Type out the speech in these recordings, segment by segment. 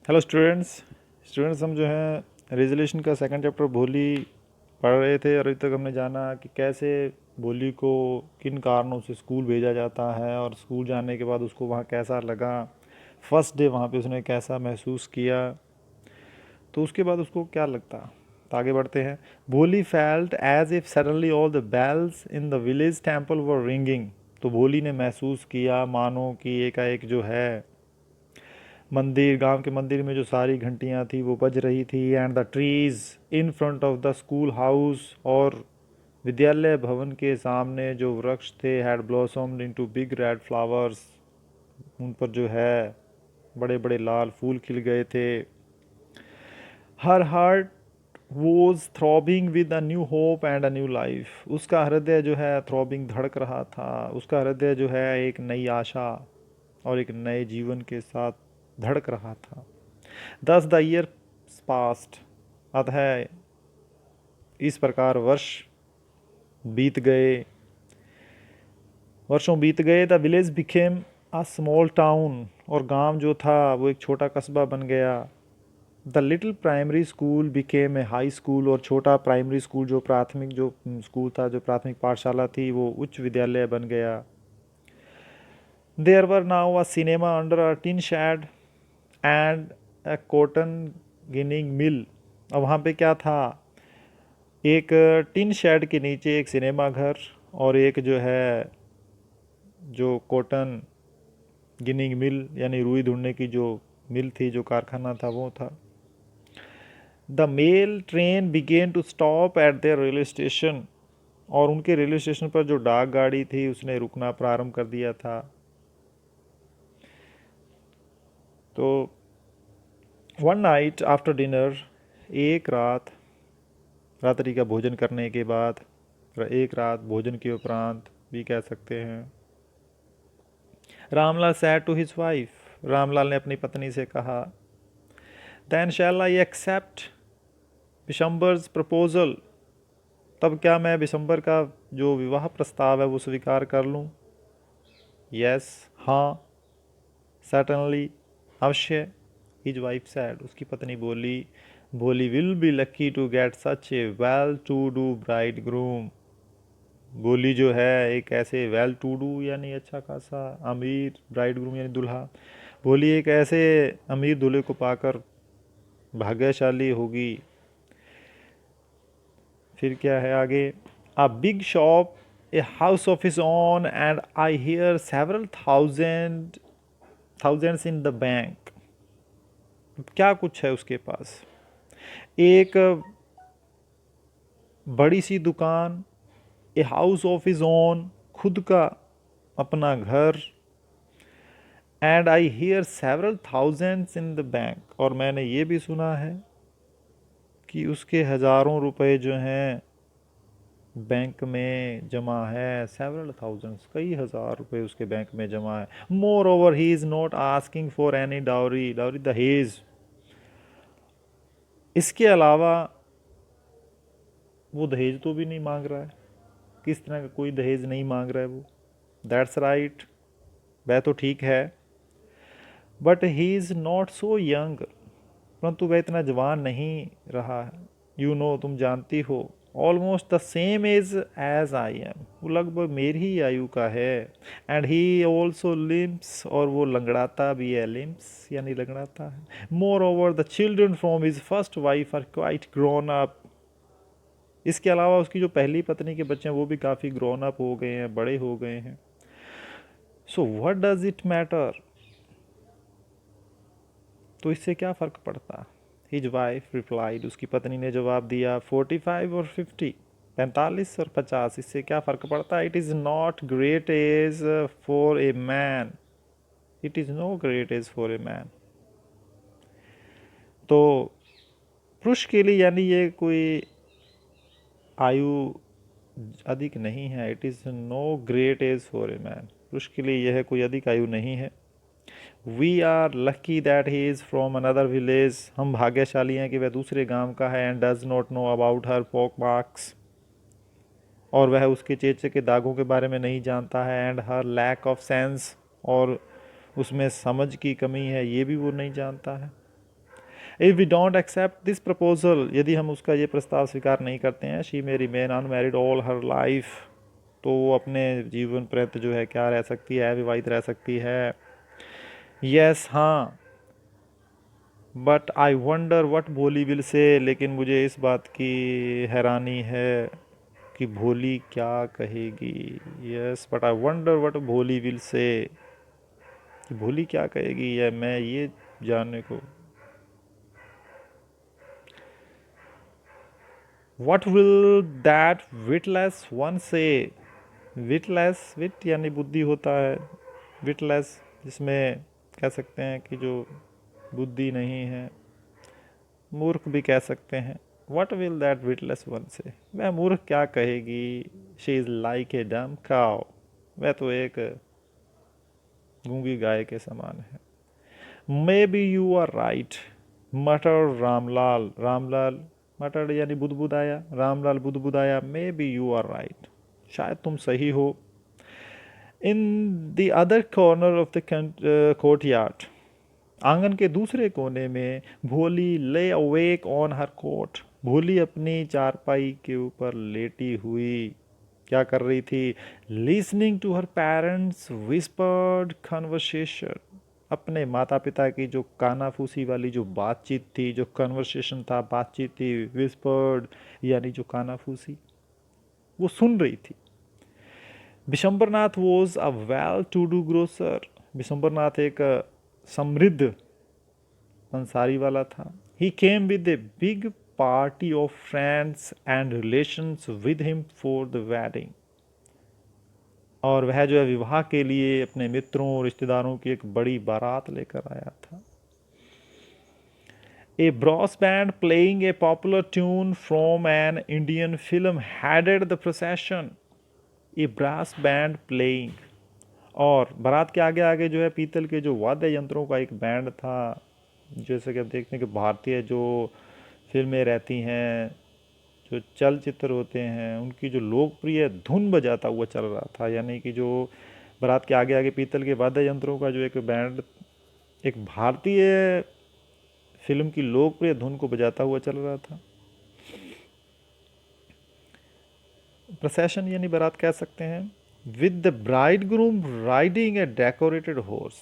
Hello students हम जो हैं रेजोल्यूशन का सेकंड चैप्टर भोली पढ़ रहे थे और अभी तक हमने जाना कि कैसे भोली को किन कारणों से स्कूल भेजा जाता है और स्कूल जाने के बाद उसको वहाँ कैसा लगा। फर्स्ट डे वहाँ पे उसने कैसा महसूस किया, तो उसके बाद उसको क्या लगता। तो आगे बढ़ते हैं। Bholi felt as if suddenly all the bells in the village temple were ringing. तो भोली ने महसूस किया मानो कि एकाएक जो है मंदिर, गांव के मंदिर में जो सारी घंटियां थी वो बज रही थी। And the trees in front of the school house, और विद्यालय भवन के सामने जो वृक्ष थे had blossomed into big red flowers. उन पर जो है बड़े बड़े लाल फूल खिल गए थे। Her heart was throbbing with a new hope and a new life. उसका हृदय जो है थ्रॉबिंग धड़क रहा था। उसका हृदय जो है एक नई आशा और एक नए जीवन के साथ धड़क रहा था। दस द ईयर पास्ट, अतः इस प्रकार बीत गए वर्षों बीत गए। The village became a small town, और गांव जो था वो एक छोटा कस्बा बन गया। The little primary school became a high school, और छोटा प्राइमरी स्कूल जो प्राथमिक जो स्कूल था, जो प्राथमिक पाठशाला थी, वो उच्च विद्यालय बन गया। There were now a cinema under a tin shed and a cotton ginning mill. अब वहाँ पे क्या था, एक टिन शेड के नीचे एक सिनेमा घर और एक जो है जो कॉटन गिनिंग मिल यानी रुई ढूंढने की जो मिल थी, जो कारखाना था, वो था। The mail train began to stop at their railway station, और उनके रेलवे स्टेशन पर जो डाक गाड़ी थी उसने रुकना प्रारंभ कर दिया था। तो वन नाइट आफ्टर डिनर, एक रात रात्रि का भोजन करने के बाद, एक रात भोजन के उपरांत भी कह सकते हैं, Ramlal said to his wife. Ramlal ने अपनी पत्नी से कहा, then shall I accept Bishambar's proposal. तब क्या मैं विशंबर का जो विवाह प्रस्ताव है वो स्वीकार कर लूँ? यस, हाँ, सर्टनली, अवश्य। हिज वाइफ सैड, उसकी पत्नी बोली, Bholi will be lucky to get such a well to do bridegroom. Bholi जो है एक ऐसे वेल टू डू यानी अच्छा खासा अमीर ब्राइड ग्रूम यानी दुल्हा। बोली एक ऐसे अमीर दूल्हे को पाकर भाग्यशाली होगी। फिर क्या है आगे, a big shop, a house of his own, and I hear several thousands in the bank. क्या कुछ है उसके पास, एक बड़ी सी दुकान, a house of his own, खुद का अपना घर, and I hear several thousands in the bank, और मैंने ये भी सुना है कि उसके हज़ारों रुपए जो हैं बैंक में जमा है। सेवरल थाउजेंड्स, कई हज़ार रुपए उसके बैंक में जमा है। More over he is not asking for any dowry, dowry दहेज। इसके अलावा वो दहेज तो भी नहीं मांग रहा है, किस तरह का कोई दहेज नहीं मांग रहा है वो। दैट्स राइट, वह तो ठीक है। But he is not so young, परंतु वह इतना जवान नहीं रहा है। यू नो, तुम जानती हो, almost the same age as I am, वो लगभग मेरी ही आयु का है। एंड ही ऑल्सो लिम्स, और वो लंगड़ाता भी है, लिम्स यानी लंगड़ाता है। Moreover the children from his first wife are quite grown up. इसके अलावा उसकी जो पहली पत्नी के बच्चे हैं वो भी काफ़ी ग्रोन अप हो गए हैं, बड़े हो गए हैं। So what does it matter, तो इससे क्या फ़र्क पड़ता। हिज वाइफ रिप्लाइड, उसकी पत्नी ने जवाब दिया, 45 और 50, 45 और 50, इससे क्या फ़र्क पड़ता। It is not great age for a man, it is no great age for a man. तो पुरुष के लिए यानी ये कोई आयु अधिक नहीं है। It is no great age for a man, पुरुष के लिए यह कोई अधिक आयु नहीं है। We are lucky that he is from another village, हम भाग्यशाली हैं कि वह दूसरे गांव का है। And does not know about her pock marks, और वह उसके चेचे के दागों के बारे में नहीं जानता है। And her lack of sense, और उसमें समझ की कमी है, ये भी वो नहीं जानता है। If we don't accept this proposal, यदि हम उसका ये प्रस्ताव स्वीकार नहीं करते हैं, she may remain unmarried all her life, तो वो अपने जीवन पर्यंत जो है क्या रह सकती है, विवाहित रह सकती है। यस हाँ, बट आई वंडर वट भोली विल से, लेकिन मुझे इस बात की हैरानी है कि भोली क्या कहेगी। Yes but I wonder what भोली विल से, कि भोली क्या कहेगी, या मैं ये जानने को। What will that witless one से, विटलेस, विट यानी बुद्धि होता है, विटलेस जिसमें कह सकते हैं कि जो बुद्धि नहीं है, मूर्ख भी कह सकते हैं। What will that witless one से, वह मूर्ख क्या कहेगी। शी इज़ लाइक ए डम काउ, वह तो एक गूंगी गाय के समान है। Maybe you are right, muttered Ramlal, Ramlal muttered यानी बुदबुदाया, रामलाल बुदबुदाया, maybe you are right, शायद तुम सही हो। In the other corner of the courtyard, आंगन के दूसरे कोने में भोली ले अवेक ऑन हर कोट, भोली अपनी चारपाई के ऊपर लेटी हुई क्या कर रही थी, listening to her parents whispered conversation, अपने माता पिता की जो कानाफूसी वाली जो बातचीत थी, जो कन्वर्सेशन था, बातचीत थी, विस्पर्ड यानी जो कानाफूसी, वो सुन रही थी। Bishambarnath was a well to do grocer, Bishambarnath एक समृद्ध अंसारी वाला था। He came with a big party of friends and relations with him for the wedding, और वह जो है विवाह के लिए अपने मित्रों और रिश्तेदारों की एक बड़ी बारात लेकर आया था। A brass band playing a popular tune from an Indian film headed the procession, a brass band playing, और बारात के आगे आगे जो है पीतल के जो वाद्य यंत्रों का एक बैंड था, जैसे कि आप देखते हैं कि भारतीय जो फिल्में रहती हैं, जो चलचित्र होते हैं, उनकी जो लोकप्रिय धुन बजाता हुआ चल रहा था, यानी कि जो बारात के आगे आगे पीतल के वाद्य यंत्रों का जो एक बैंड एक भारतीय फिल्म की लोकप्रिय धुन को बजाता हुआ चल रहा था। प्रोसेशन यानी बारात कह सकते हैं। With the bride groom riding A decorated horse,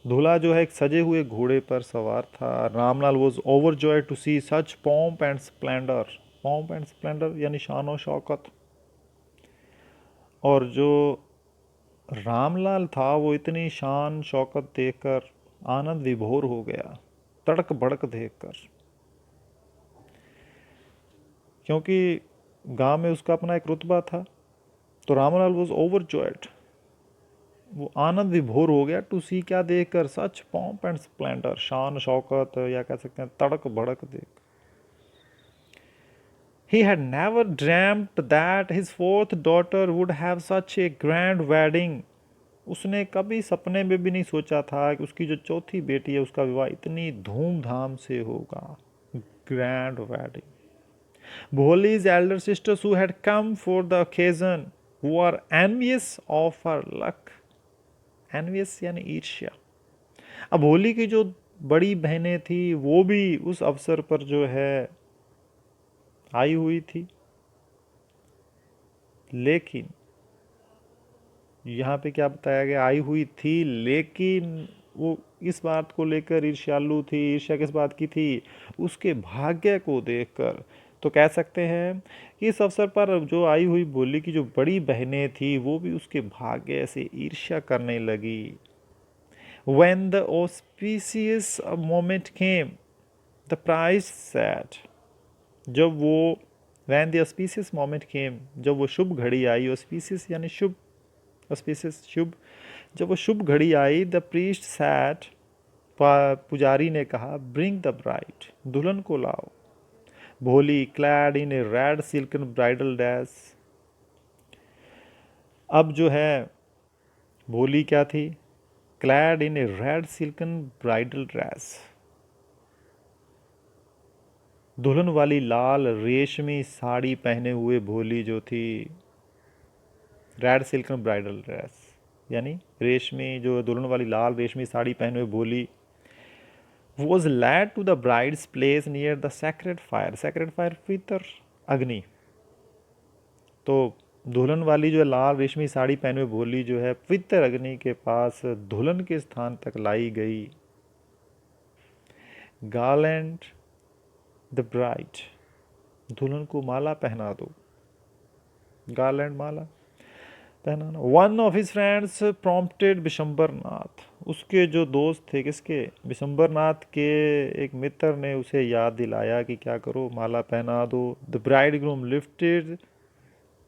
दूल्हा जो है एक सजे हुए घोड़े पर सवार था। Ramlal was overjoy to see such pomp and splendour, pomp and splendour यानी शान और शौकत, और जो रामलाल था वो इतनी शान शौकत देखकर आनंद विभोर हो गया, तड़क भड़क देखकर, क्योंकि गांव में उसका अपना एक रुतबा था। तो रामलाल वॉज ओवरजॉयड, वो आनंद विभोर हो गया, टू सी क्या देखकर, सच पॉम्प एंड स्प्लेंडर, शान शौकत या कह सकते हैं तड़क भड़क देख। He had never dreamt that his fourth daughter would have such a grand wedding, उसने कभी सपने में भी नहीं सोचा था कि उसकी जो चौथी बेटी है उसका विवाह इतनी धूमधाम से होगा, grand wedding. Bholi's elder sisters who had come for the occasion were envious of her luck, envious यानी ईर्ष्या। अब होली की जो बड़ी बहनें थी वो भी उस अवसर पर जो है आई हुई थी, लेकिन यहाँ पे क्या बताया गया, आई हुई थी लेकिन वो इस बात को लेकर ईर्ष्यालु थी। ईर्ष्या किस बात की थी, उसके भाग्य को देखकर। तो कह सकते हैं कि इस अवसर पर जो आई हुई भोली की जो बड़ी बहनें थी वो भी उसके भाग्य से ईर्ष्या करने लगी। When the auspicious moment came, the priest said, जब वो when the auspicious moment came, जब वो शुभ घड़ी आई, auspicious यानी शुभ, auspicious शुभ, जब वो शुभ घड़ी आई, द प्रीस्ट सैट, पुजारी ने कहा, ब्रिंग द ब्राइड, दुल्हन को लाओ। भोली क्लैड इन ए रेड सिल्कन ब्राइडल ड्रेस, अब जो है भोली क्या थी, क्लैड इन ए रेड सिल्कन ब्राइडल ड्रेस, दुल्हन वाली लाल रेशमी साड़ी पहने हुए भोली जो थी, रेड सिल्कन ब्राइडल ड्रेस यानी रेशमी, जो दुल्हन वाली लाल रेशमी साड़ी पहने हुए भोली, was led to the bride's place near the sacred fire. Sacred fire पवित्र अग्नि। तो दुल्हन वाली जो लाल रेशमी साड़ी पहने हुए भोली जो है पवित्र अग्नि के पास दुल्हन के स्थान तक लाई गई। गार्लैंड द ब्राइड, दुल्हन को माला पहना दो। गार्लैंड माला पहनाना। One of his friends prompted Bishambar Nath, उसके जो दोस्त थे किसके, बिशंबर नाथ के एक मित्र ने उसे याद दिलाया कि क्या करो, माला पहना दो। The bride groom lifted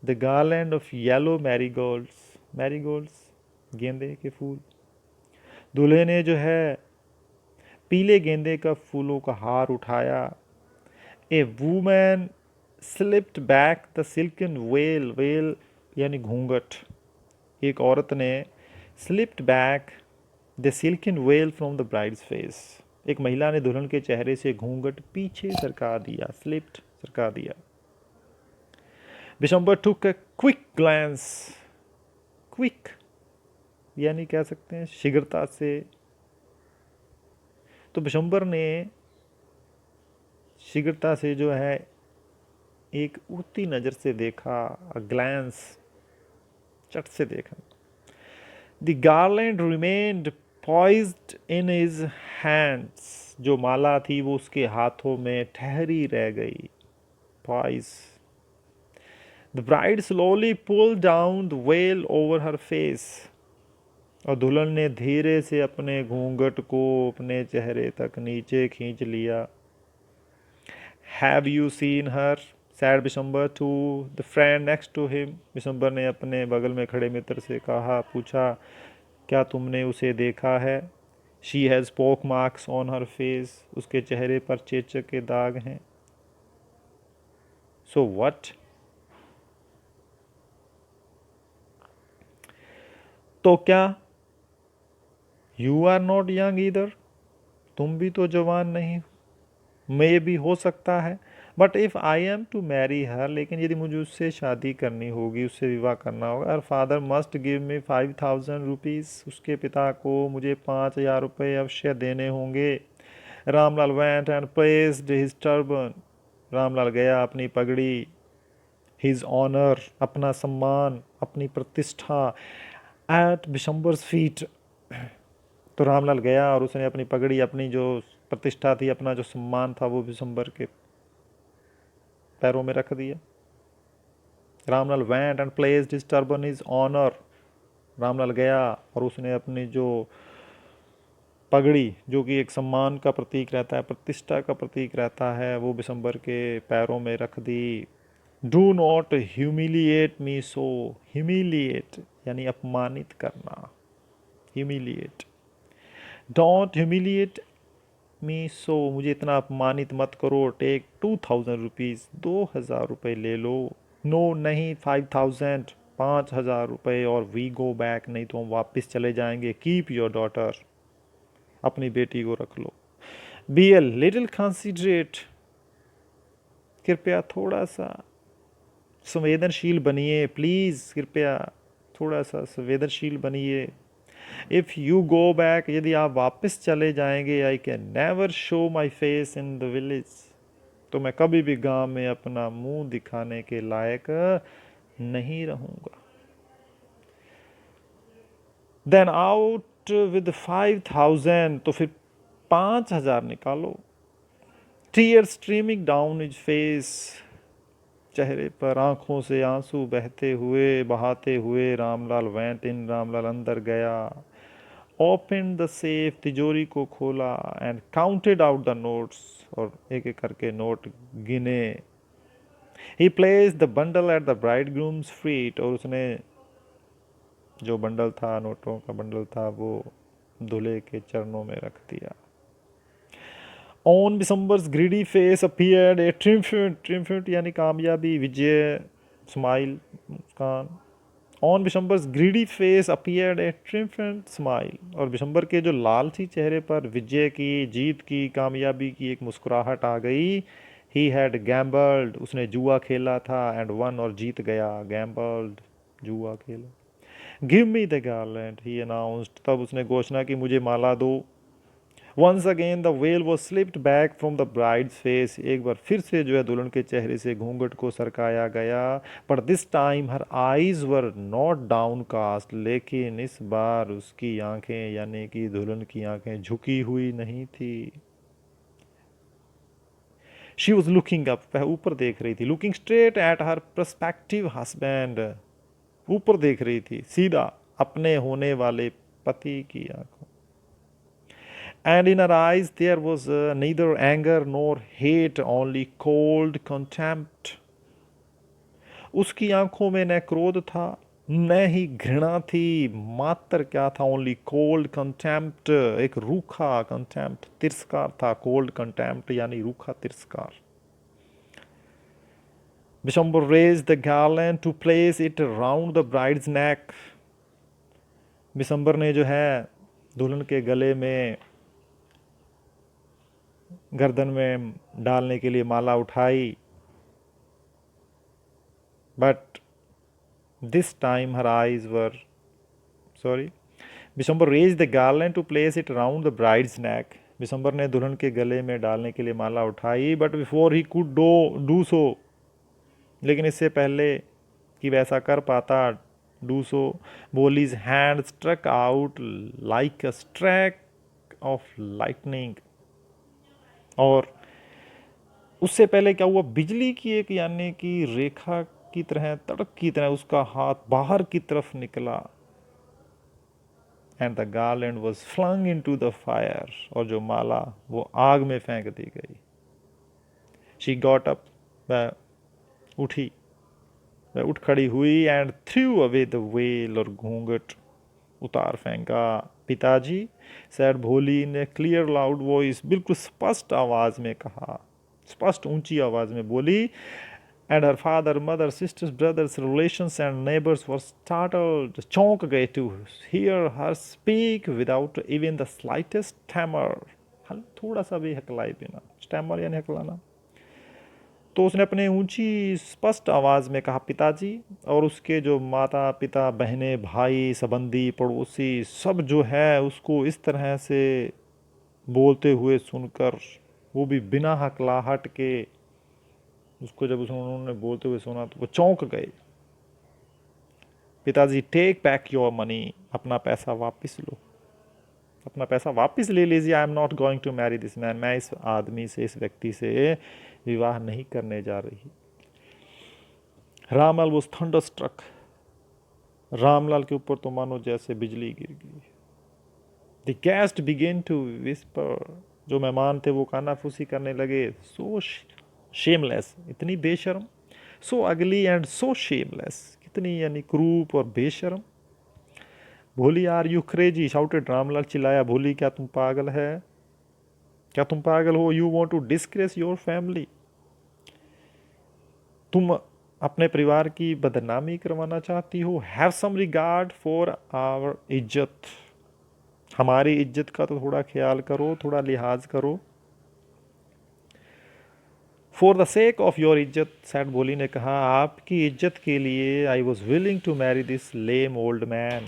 the garland of yellow marigolds, marigolds गेंदे के फूल। दूल्हे ने जो है पीले गेंदे का फूलों का हार उठाया। A woman slipped back the silken veil, veil यानी घूंघट। एक औरत ने slipped back the silken veil from the bride's face, एक महिला ने दुल्हन के चेहरे से घूंघट पीछे सरका दिया, स्लिप्ड सरका दिया। बिशंबर टुक अ क्विक ग्लैंस, क्विक यानी कह सकते हैं शीघ्रता से। तो बिशंबर ने शीघ्रता से जो है एक उड़ती नज़र से देखा, ग्लैंस चट से देखा। The garland remained poised in his hands, जो माला थी वो उसके हाथों में ठहरी रह गई, pause. The bride slowly pull down the veil over her face, और दुल्हन ने धीरे से अपने घूंघट को अपने चेहरे तक नीचे खींच लिया। Have you seen her, said Bishambar to the friend next to him, Bishambar ने अपने बगल में खड़े मित्र से कहा, पूछा, क्या तुमने उसे देखा है? शी हैज़ पोक मार्क्स ऑन हर फेस, उसके चेहरे पर चेचक के दाग हैं। सो व्हाट, तो क्या? You are not young either, तुम भी तो जवान नहीं, मे भी हो सकता है। But if I am to marry her, लेकिन यदि मुझे उससे शादी करनी होगी, उससे विवाह करना होगा, her father must give me 5000 rupees, उसके पिता को मुझे 5000 रुपये अवश्य देने होंगे। Ramlal went and placed his turban, Ramlal गया अपनी पगड़ी, हिज ऑनर अपना सम्मान, अपनी प्रतिष्ठा, एट बिशंबर्स फीट, तो रामलाल गया और उसने अपनी पगड़ी, अपनी जो प्रतिष्ठा थी, अपना जो सम्मान था, वो बिशंबर के पैरों में रख दिया। Ramlal went and placed his turban his honour, Ramlal गया और उसने अपनी जो पगड़ी, जो कि एक सम्मान का प्रतीक रहता है, प्रतिष्ठा का प्रतीक रहता है, वो बिशंबर के पैरों में रख दी। Do not humiliate me so, humiliate यानी अपमानित करना, humiliate. Don't humiliate me so, मुझे इतना अपमानित मत करो। टेक 2000 रुपीज़, 2000 रुपये ले लो। नो नहीं, 5000, 5000 रुपये, और वी गो बैक, नहीं तो हम वापस चले जाएंगे। कीप योर डॉटर, अपनी बेटी को रख लो। बी ए लिटिल कंसिडरेट, कृपया थोड़ा सा संवेदनशील बनिए, प्लीज़ कृपया थोड़ा सा संवेदनशील बनिए। इफ़ यू गो बैक, यदि आप वापस चले जाएंगे, I can never show my face in the village, तो मैं कभी भी गांव में अपना मुंह दिखाने के लायक नहीं रहूँगा। देन आउट विद 5000, तो फिर 5000 निकालो। Tear streaming down his face, चेहरे पर आंखों से आंसू बहते हुए, बहाते हुए रामलाल वेंट इन, रामलाल अंदर गया। ओपन द सेफ, तिजोरी को खोला। And counted out the notes, और एक एक करके नोट गिने। ही placed the bundle at the bride grooms feet, और उसने जो बंडल था, नोटों का बंडल था, वो दूल्हे के चरणों में रख दिया। On Bishambar's greedy face appeared a triumphant, triumphant यानी कामयाबी, विजय, स्माइल, मुस्कान। On Bishambar's greedy face appeared a triumphant smile, और बिशंबर के जो लालची चेहरे पर विजय की, जीत की, कामयाबी की एक मुस्कुराहट आ गई। ही हैड गैम्बल्ड, उसने जुआ खेला था, एंड वन, और जीत गया। गैम्बल्ड, जुआ खेला। Give me the garland, he announced, तब उसने घोषणा की, मुझे माला दो। Once again the veil was slipped back from the bride's face, एक बार फिर से जो है दुल्हन के चेहरे से घूंघट को सरकाया गया। But this time her eyes were not downcast, लेकिन इस बार उसकी आंखें यानी कि दुल्हन की आंखें झुकी हुई नहीं थी। शी वॉज लुकिंग अप, वह ऊपर देख रही थी, looking straight at her prospective husband, ऊपर देख रही थी, सीधा अपने होने वाले पति की आंखों। And in her eyes there was neither anger nor hate, only cold contempt. उसकी आंखों में न क्रोध था न ही घृणा थी, मात्र क्या था, ओनली कोल्ड कंटेम्प्ट, एक रूखा कंटेम्प्ट, तिरस्कार था। कोल्ड कंटेम्प्ट यानी रूखा तिरस्कार। Bishambar raised the garland to place it round the bride's neck. Bishambar ने जो है दुल्हन के गले में, गर्दन में डालने के लिए माला उठाई। But this time her eyes were Bishambar raised the garland to place it around the bride's neck. Bishambar ने दुल्हन के गले में डालने के लिए माला उठाई। But before he could do so, लेकिन इससे पहले कि वैसा कर पाता, do so, Bholi's hand struck out like a streak of lightning. और उससे पहले क्या हुआ, बिजली की एक यानी कि रेखा की तरह, तड़क की तरह उसका हाथ बाहर की तरफ निकला। And the garland was flung into the fire, और जो माला वो आग में फेंक दी गई। शी गॉट अप, वह उठी, वह उठ खड़ी हुई। And through away the well, और घूंघट उतार फेंका। पिताजी, सैड भोली ने क्लियर लाउड वॉइस, बिल्कुल स्पष्ट आवाज में कहा, स्पष्ट ऊंची आवाज में बोली। And her father, mother, sisters, brothers, relations and neighbours were startled, चौंक गए to hear her speak without even the slightest stammer, थोड़ा सा भी हकलाए बिना। स्टैमर यानी हकलाना। तो उसने अपने ऊंची स्पष्ट आवाज़ में कहा, पिताजी। और उसके जो माता पिता, बहनें, भाई, संबंधी, पड़ोसी सब जो है उसको इस तरह से बोलते हुए सुनकर, वो भी बिना हकलाहट के, उसको जब उन्होंने बोलते हुए सुना तो वो चौंक गए। पिताजी, टेक बैक योर मनी, अपना पैसा वापस लो, अपना पैसा वापस ले लीजिए। I am not going to marry this man, मैं इस आदमी से, इस व्यक्ति से विवाह नहीं करने जा रही। रामलाल वॉज थंडरस्ट्रक, रामलाल के ऊपर तो मानो जैसे बिजली गिर गई। The guest began to whisper, जो मेहमान थे वो कानाफूसी करने लगे। सो शेमलेस, इतनी बेशर्म। सो अगली एंड सो शेमलेस, कितनी यानी क्रूप और बेशर्म। Bholi, are you crazy, shouted, Ramlal चिल्लाया। भोली, क्या तुम पागल है, क्या तुम पागल हो? You want to disgrace your family, तुम अपने परिवार की बदनामी करवाना चाहती हो। Have some regard for our इज्जत, हमारी इज्जत का तो थोड़ा ख्याल करो, थोड़ा लिहाज करो। For the sake of your इज्जत, सैड भोली ने कहा, आपकी इज्जत के लिए, I was willing to marry this lame old man,